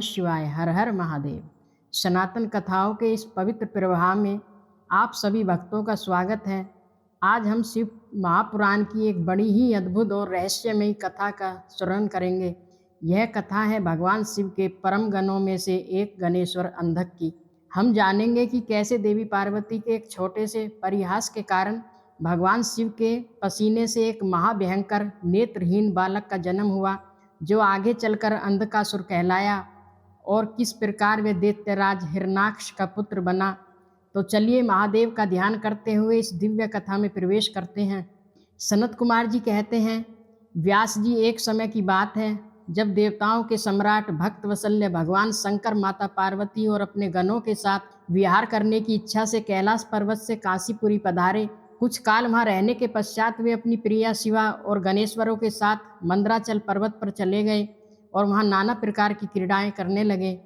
शिवाय। हर हर महादेव। सनातन कथाओं के इस पवित्र प्रवाह में आप सभी भक्तों का स्वागत है। आज हम शिव महापुराण की एक बड़ी ही अद्भुत और रहस्यमयी कथा का श्रवण करेंगे। यह कथा है भगवान शिव के परम गणों में से एक गणेश्वर अंधक की। हम जानेंगे कि कैसे देवी पार्वती के एक छोटे से परिहास के कारण भगवान शिव के पसीने से एक महाभयंकर नेत्रहीन बालक का जन्म हुआ, जो आगे चलकर अंधकासुर कहलाया, और किस प्रकार वे दैत्यराज हिरणाक्ष का पुत्र बना। तो चलिए महादेव का ध्यान करते हुए इस दिव्य कथा में प्रवेश करते हैं। सनत कुमार जी कहते हैं, व्यास जी, एक समय की बात है जब देवताओं के सम्राट भक्त वत्सल्य भगवान शंकर माता पार्वती और अपने गणों के साथ विहार करने की इच्छा से कैलाश पर्वत से काशीपुरी पधारे। कुछ काल वहाँ रहने के पश्चात वे अपनी प्रिया शिवा और गणेश्वरों के साथ मंदराचल पर्वत पर चले गए और वहाँ नाना प्रकार की क्रीड़ाएं करने लगे।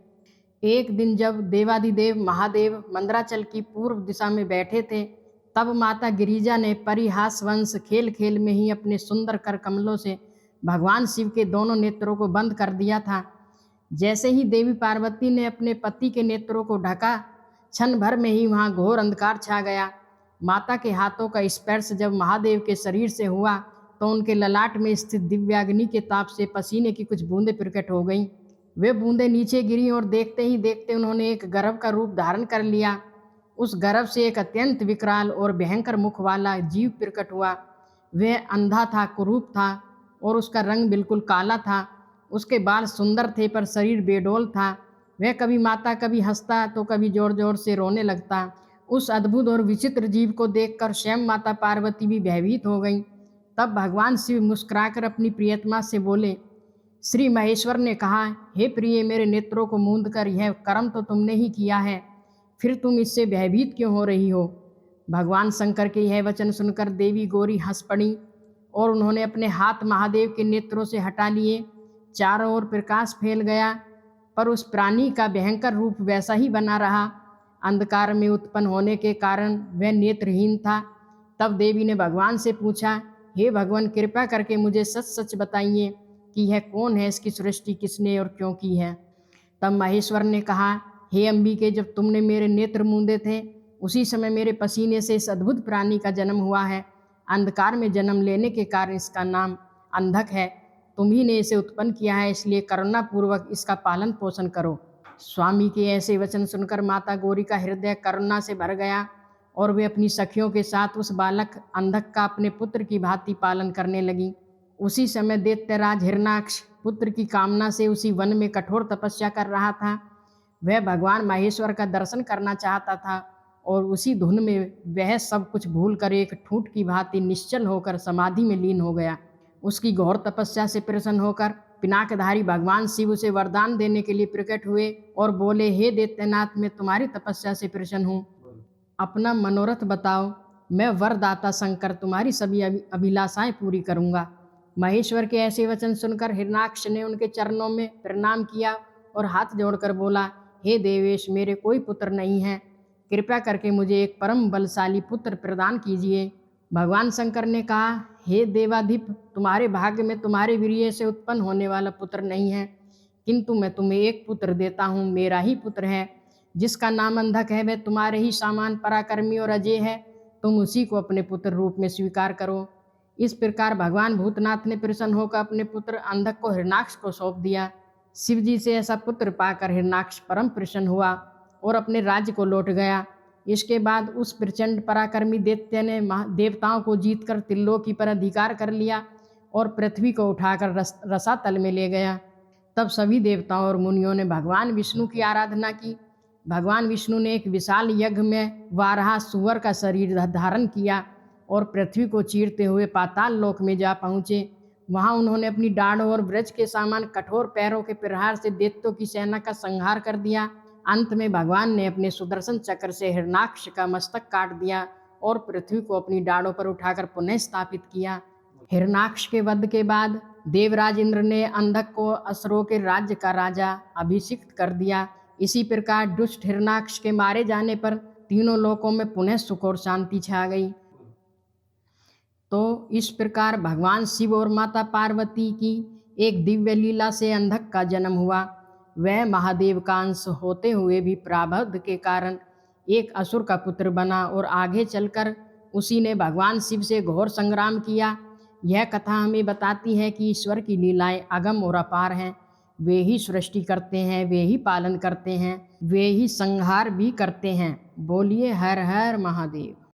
एक दिन जब देवाधिदेव महादेव मंदराचल की पूर्व दिशा में बैठे थे, तब माता गिरिजा ने परिहास वंश खेल खेल में ही अपने सुंदर कर कमलों से भगवान शिव के दोनों नेत्रों को बंद कर दिया था। जैसे ही देवी पार्वती ने अपने पति के नेत्रों को ढका, क्षण भर में ही वहाँ घोर अंधकार छा गया। माता के हाथों का स्पर्श जब महादेव के शरीर से हुआ तो उनके ललाट में स्थित दिव्याग्नि के ताप से पसीने की कुछ बूंदें प्रकट हो गईं। वे बूंदें नीचे गिरी और देखते ही देखते उन्होंने एक गर्भ का रूप धारण कर लिया। उस गर्भ से एक अत्यंत विकराल और भयंकर मुख वाला जीव प्रकट हुआ। वह अंधा था, कुरूप था और उसका रंग बिल्कुल काला था। उसके बाल सुंदर थे पर शरीर बेडौल था। वह कभी माता कभी हंसता तो कभी जोर जोर से रोने लगता। उस अद्भुत और विचित्र जीव को देखकर स्वयं माता पार्वती भी भयभीत हो गईं। तब भगवान शिव मुस्कुराकर अपनी प्रियतमा से बोले। श्री महेश्वर ने कहा, हे प्रिय, मेरे नेत्रों को मूंद कर यह कर्म तो तुमने ही किया है, फिर तुम इससे भयभीत क्यों हो रही हो। भगवान शंकर के यह वचन सुनकर देवी गौरी हंस पड़ी और उन्होंने अपने हाथ महादेव के नेत्रों से हटा लिए। चारों ओर प्रकाश फैल गया, पर उस प्राणी का भयंकर रूप वैसा ही बना रहा। अंधकार में उत्पन्न होने के कारण वह नेत्रहीन था। तब देवी ने भगवान से पूछा, हे भगवान, कृपा करके मुझे सच सच बताइए कि यह कौन है, इसकी सृष्टि किसने और क्यों की है। तब महेश्वर ने कहा, हे अंबिके, जब तुमने मेरे नेत्र मूंदे थे उसी समय मेरे पसीने से इस अद्भुत प्राणी का जन्म हुआ है। अंधकार में जन्म लेने के कारण इसका नाम अंधक है। तुम ही ने इसे उत्पन्न किया है, इसलिए करुणापूर्वक इसका पालन पोषण करो। स्वामी के ऐसे वचन सुनकर माता गौरी का हृदय करुणा से भर गया और वे अपनी सखियों के साथ उस बालक अंधक का अपने पुत्र की भांति पालन करने लगी। उसी समय दैत्यराज हिरणाक्ष पुत्र की कामना से उसी वन में कठोर तपस्या कर रहा था। वह भगवान महेश्वर का दर्शन करना चाहता था और उसी धुन में वह सब कुछ भूलकर एक ठूंठ की भांति निश्चल होकर समाधि में लीन हो गया। उसकी घोर तपस्या से प्रसन्न होकर पिनाकधारी भगवान शिव उसे वरदान देने के लिए प्रकट हुए और बोले, हे दैत्यनाथ, मैं तुम्हारी तपस्या से प्रसन्न हूँ, अपना मनोरथ बताओ। मैं वरदाता शंकर तुम्हारी सभी अभिलाषाएं पूरी करूँगा। महेश्वर के ऐसे वचन सुनकर हिरणाक्ष ने उनके चरणों में प्रणाम किया और हाथ जोड़कर बोला, हे देवेश, मेरे कोई पुत्र नहीं है, कृपया करके मुझे एक परम बलशाली पुत्र प्रदान कीजिए। भगवान शंकर ने कहा, हे देवाधिप, तुम्हारे भाग्य में तुम्हारे वीर्य से उत्पन्न होने वाला पुत्र नहीं है, किंतु मैं तुम्हें एक पुत्र देता हूँ, मेरा ही पुत्र है, जिसका नाम अंधक है। वह तुम्हारे ही सामान पराक्रमी और अजय है। तुम उसी को अपने पुत्र रूप में स्वीकार करो। इस प्रकार भगवान भूतनाथ ने प्रसन्न होकर अपने पुत्र अंधक को हिरणाक्ष को सौंप दिया। शिव जी से ऐसा पुत्र पाकर हिरणाक्ष परम प्रसन्न हुआ और अपने राज्य को लौट गया। इसके बाद उस प्रचंड पराक्रमी दैत्य ने देवताओं को जीतकर त्रिलोकी पर अधिकार कर लिया और पृथ्वी को उठाकर रसातल में ले गया। तब सभी देवताओं और मुनियों ने भगवान विष्णु की आराधना की। भगवान विष्णु ने एक विशाल यज्ञ में वाराह सुअर का शरीर धारण किया और पृथ्वी को चीरते हुए पाताल लोक में जा पहुँचे। वहाँ उन्होंने अपनी डाढ़ों और ब्रज के समान कठोर पैरों के प्रहार से दैत्यों की सेना का संहार कर दिया। अंत में भगवान ने अपने सुदर्शन चक्र से हिरणाक्ष का मस्तक काट दिया और पृथ्वी को अपनी डाढ़ों पर उठाकर पुनः स्थापित किया। हिरणाक्ष के वध के बाद देवराज इंद्र ने अंधक को असुरों के राज्य का राजा अभिषिक्त कर दिया। इसी प्रकार दुष्ट हिरणाक्ष के मारे जाने पर तीनों लोकों में पुनः सुख और शांति छा गई। तो इस प्रकार भगवान शिव और माता पार्वती की एक दिव्य लीला से अंधक का जन्म हुआ। वह महादेव का अंश होते हुए भी प्रारब्ध के कारण एक असुर का पुत्र बना और आगे चलकर उसी ने भगवान शिव से घोर संग्राम किया। यह कथा हमें बताती है कि ईश्वर की लीलाएं अगम और अपार हैं। वे ही सृष्टि करते हैं, वे ही पालन करते हैं, वे ही संहार भी करते हैं। बोलिए हर हर महादेव।